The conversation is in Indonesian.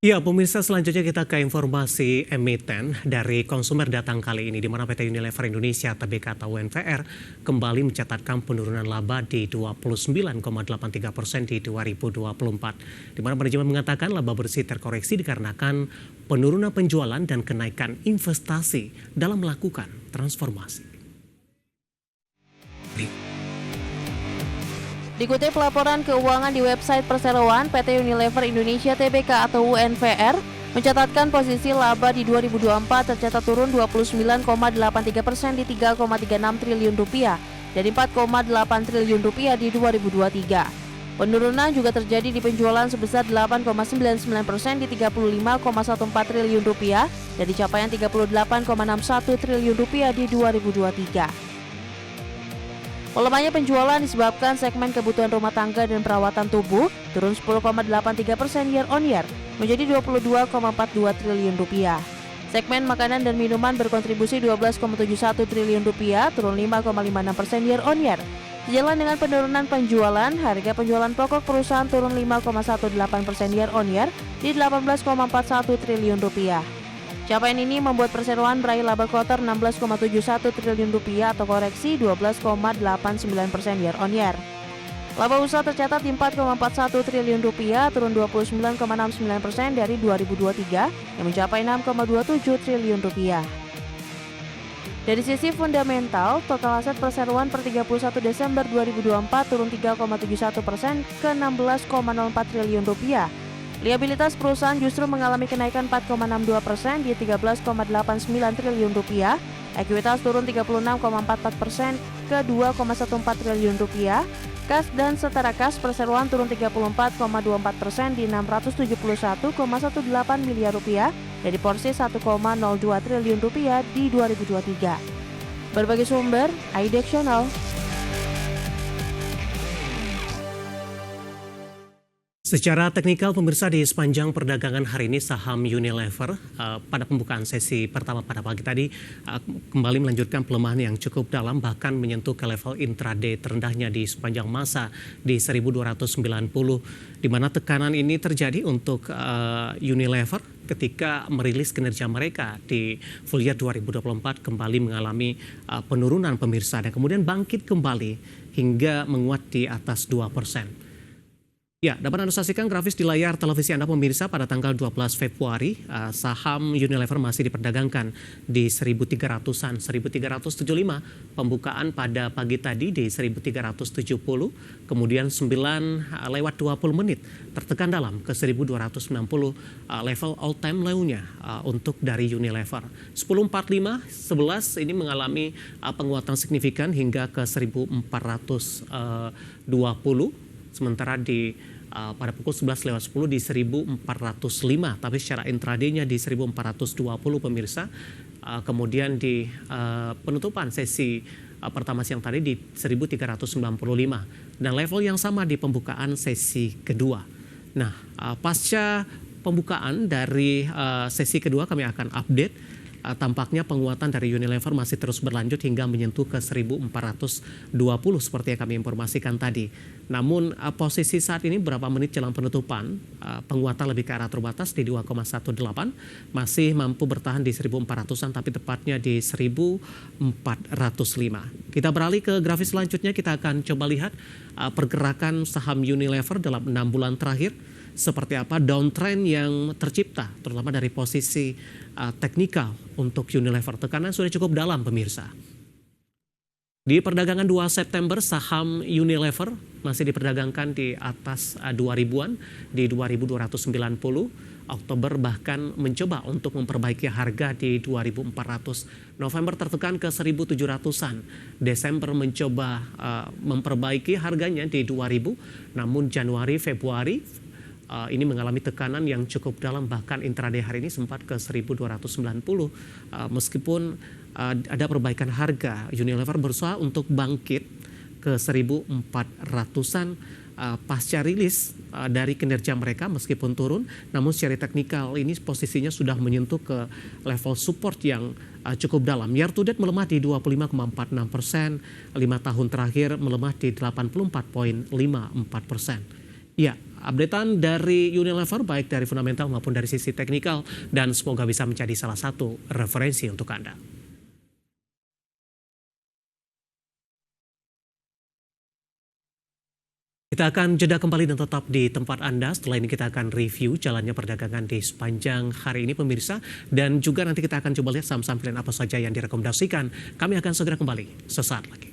Ya, pemirsa, selanjutnya kita ke informasi emiten dari konsumer datang kali ini, di mana PT Unilever Indonesia Tbk atau UNVR kembali mencatatkan penurunan laba di 29,83% di 2024. Di mana manajemen mengatakan laba bersih terkoreksi dikarenakan penurunan penjualan dan kenaikan investasi dalam melakukan transformasi. Dikutip laporan keuangan di website perseroan, PT Unilever Indonesia Tbk atau UNVR mencatatkan posisi laba di 2024 tercatat turun 29,83% di 3,36 triliun rupiah dari 4,8 triliun rupiah di 2023. Penurunan juga terjadi di penjualan sebesar 8,99% di 35,14 triliun rupiah dari capaian 38,61 triliun rupiah di 2023. Melemahnya penjualan disebabkan segmen kebutuhan rumah tangga dan perawatan tubuh turun 10,83% year on year menjadi 22,42 triliun rupiah. Segmen makanan dan minuman berkontribusi 12,71 triliun rupiah turun 5,56% year on year. Sejalan dengan penurunan penjualan, harga penjualan pokok perusahaan turun 5,18% year on year di 18,41 triliun rupiah. Capaian ini membuat perseroan meraih laba kuartal 16,71 triliun rupiah atau koreksi 12,89% year on year. Laba usaha tercatat di 4,41 triliun rupiah turun 29,69% dari 2023 yang mencapai 6,27 triliun rupiah. Dari sisi fundamental, total aset perseroan per 31 Desember 2024 turun 3,71% ke 16,04 triliun rupiah. Liabilitas perusahaan justru mengalami kenaikan 4,62% di 13,89 triliun rupiah. Ekuitas turun 36,44% ke 2,14 triliun rupiah. Kas dan setara kas perseroan turun 34,24% di 671,18 miliar rupiah dari porsi 1,02 triliun rupiah di 2023. Berbagai sumber, Aideksional. Secara teknikal, pemirsa, di sepanjang perdagangan hari ini saham Unilever pada pembukaan sesi pertama pada pagi tadi kembali melanjutkan pelemahan yang cukup dalam, bahkan menyentuh ke level intraday terendahnya di sepanjang masa di 1290, di mana tekanan ini terjadi untuk Unilever ketika merilis kinerja mereka di full year 2024 kembali mengalami penurunan, pemirsa, dan kemudian bangkit kembali hingga menguat di atas 2%. Ya, dapat Anda saksikan grafis di layar televisi Anda, pemirsa. Pada tanggal 12 Februari, saham Unilever masih diperdagangkan di 1300-an, 1375. Pembukaan pada pagi tadi di 1370, kemudian 9:20 tertekan dalam ke 1290, level all time low-nya untuk dari Unilever. 10.45, 11 ini mengalami penguatan signifikan hingga ke 1420. Sementara pada pukul 11:10 di 1405, tapi secara intraday-nya di 1420, pemirsa. Kemudian di penutupan sesi pertama siang tadi di 1395 dan level yang sama di pembukaan sesi kedua. Nah, pasca pembukaan dari sesi kedua kami akan update. Tampaknya penguatan dari Unilever masih terus berlanjut hingga menyentuh ke 1420 seperti yang kami informasikan tadi. Namun posisi saat ini berapa menit jelang penutupan, penguatan lebih ke arah terbatas di 2,18, masih mampu bertahan di 1400-an tapi tepatnya di 1405. Kita beralih ke grafis selanjutnya, kita akan coba lihat pergerakan saham Unilever dalam 6 bulan terakhir. Seperti apa downtrend yang tercipta, terutama dari posisi teknikal untuk Unilever. Tekanan sudah cukup dalam, pemirsa. Di perdagangan 2 September, saham Unilever masih diperdagangkan di atas 2000-an, di 2290. Oktober bahkan mencoba untuk memperbaiki harga di 2400. November tertekan ke 1700-an. Desember mencoba memperbaiki harganya di 2000. Namun Januari, Februari ini mengalami tekanan yang cukup dalam, bahkan intraday hari ini sempat ke 1290. Meskipun ada perbaikan harga, Unilever berusaha untuk bangkit ke 1400-an pasca rilis dari kinerja mereka meskipun turun, namun secara teknikal ini posisinya sudah menyentuh ke level support yang cukup dalam. Year to date melemah di 25,46%, 5 tahun terakhir melemah di 84,54%. Ya, updatean dari Unilever baik dari fundamental maupun dari sisi teknikal dan semoga bisa menjadi salah satu referensi untuk Anda. Kita akan jeda kembali dan tetap di tempat Anda. Setelah ini kita akan review jalannya perdagangan di sepanjang hari ini pemirsa. Dan juga nanti kita akan coba lihat saham-saham pilihan apa saja yang direkomendasikan. Kami akan segera kembali sesaat lagi.